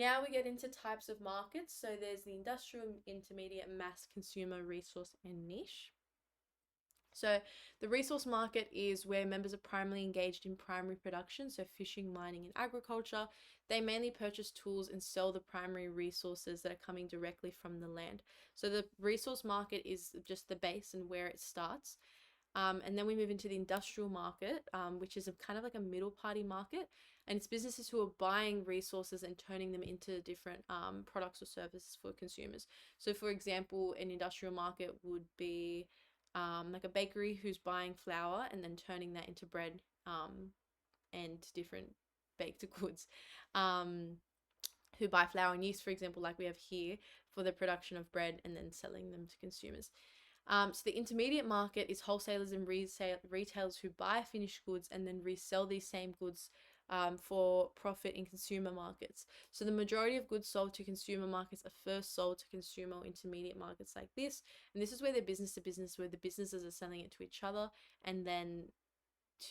Now we get into types of markets. So there's the industrial, intermediate, mass, consumer, resource, and niche. So the resource market is where members are primarily engaged in primary production, so fishing, mining, and agriculture. They mainly purchase tools and sell the primary resources that are coming directly from the land. So the resource market is just the base and where it starts. And then we move into the industrial market, which is a kind of like a middle party market. And it's businesses who are buying resources and turning them into different products or services for consumers. So, for example, an industrial market would be like a bakery who's buying flour and then turning that into bread and different baked goods. Who buy flour and yeast, for example, like we have here, for the production of bread and then selling them to consumers. So the intermediate market is wholesalers and retailers who buy finished goods and then resell these same goods for profit in consumer markets. So the majority of goods sold to consumer markets are first sold to consumer or intermediate markets like this. And this is where they're business to business, where the businesses are selling it to each other and then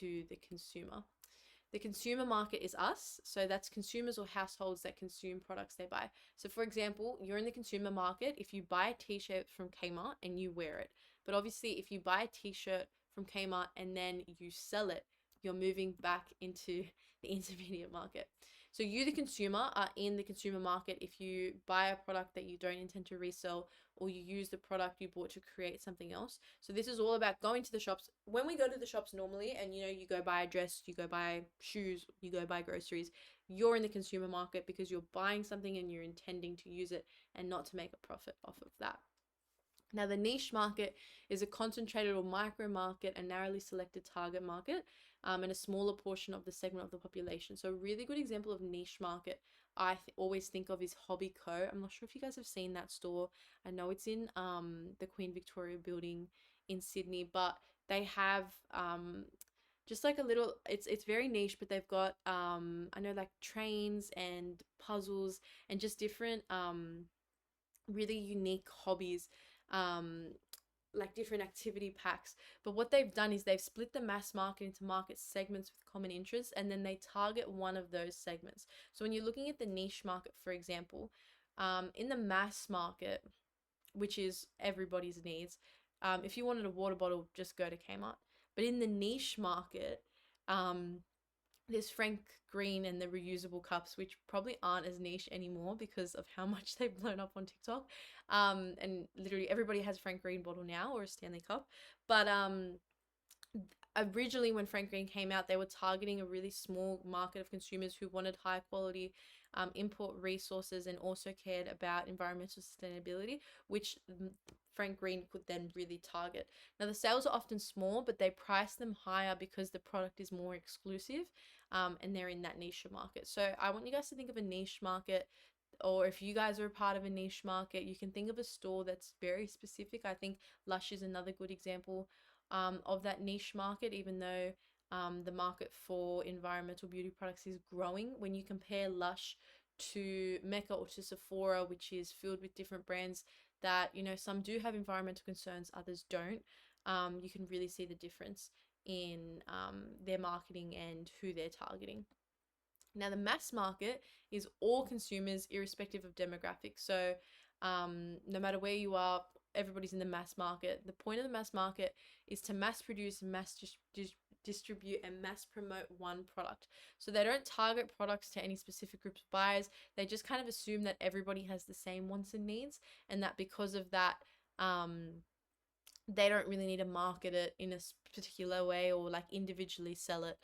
to the consumer. The consumer market is us. So that's consumers or households that consume products they buy. So for example, you're in the consumer market if you buy a t-shirt from Kmart and you wear it. But obviously if you buy a t-shirt from Kmart and then you sell it, you're moving back into the intermediate market. So you, the consumer, are in the consumer market if you buy a product that you don't intend to resell or you use the product you bought to create something else. So this is all about going to the shops. When we go to the shops normally and you go buy a dress, you go buy shoes, you go buy groceries, you're in the consumer market because you're buying something and you're intending to use it and not to make a profit off of that. Now, the niche market is a concentrated or micro market, a narrowly selected target market, and a smaller portion of the segment of the population. So, a really good example of niche market I always think of is Hobby Co. I'm not sure if you guys have seen that store. I know it's in the Queen Victoria building in Sydney, but they have just like a little. It's very niche, but they've got I know like trains and puzzles and just different really unique hobbies, um, like different activity packs. But what they've done is they've split the mass market into market segments with common interests, and then they target one of those segments. So when you're looking at the niche market, for example, in the mass market, which is everybody's needs, if you wanted a water bottle, just go to Kmart. But in the niche market, there's Frank Green and the reusable cups, which probably aren't as niche anymore because of how much they've blown up on TikTok. And literally everybody has a Frank Green bottle now or a Stanley Cup. But originally when Frank Green came out, they were targeting a really small market of consumers who wanted high quality import resources and also cared about environmental sustainability, which Frank Green could then really target. Now the sales are often small, but they price them higher because the product is more exclusive, and they're in that niche market. So I want you guys to think of a niche market, or if you guys are a part of a niche market, you can think of a store that's very specific. I think Lush is another good example of that niche market, even though the market for environmental beauty products is growing. When you compare Lush to Mecca or to Sephora, which is filled with different brands that, some do have environmental concerns, others don't, you can really see the difference in their marketing and who they're targeting. Now, the mass market is all consumers, irrespective of demographics. So, no matter where you are, everybody's in the mass market. The point of the mass market is to mass produce, distribute, and mass promote one product. So, they don't target products to any specific groups of buyers. They just kind of assume that everybody has the same wants and needs, and that because of that, they don't really need to market it in a particular way or like individually sell it.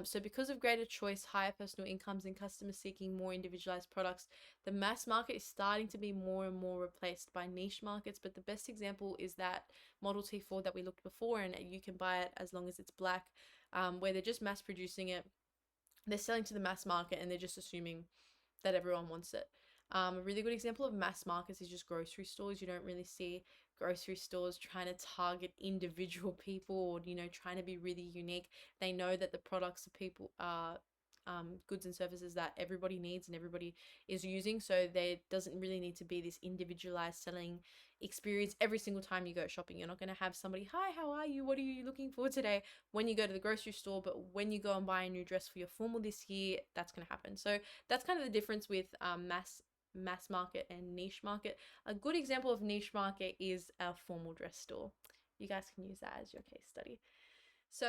So because of greater choice, higher personal incomes, and customers seeking more individualized products, the mass market is starting to be more and more replaced by niche markets. But the best example is that Model T Ford that we looked before, and you can buy it as long as it's black, where they're just mass producing it. They're selling to the mass market and they're just assuming that everyone wants it. A really good example of mass markets is just grocery stores. You don't really see grocery stores trying to target individual people or, trying to be really unique. They know that the products of people are goods and services that everybody needs and everybody is using. So there doesn't really need to be this individualized selling experience every single time you go shopping. You're not going to have somebody, hi, how are you? What are you looking for today? When you go to the grocery store, but when you go and buy a new dress for your formal this year, that's going to happen. So that's kind of the difference with mass market and niche market. A good example of niche market is a formal dress store. You guys can use that as your case study. So